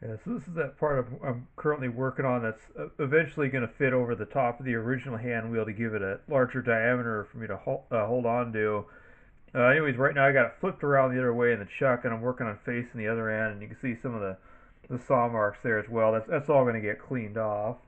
Yeah, so this is that part I'm currently working on that's eventually going to fit over the top of the original hand wheel to give it a larger diameter for me to hold on to. Anyways, right now I got it flipped around the other way in the chuck, and I'm working on facing the other end, and you can see some of the saw marks there as well. That's all going to get cleaned off.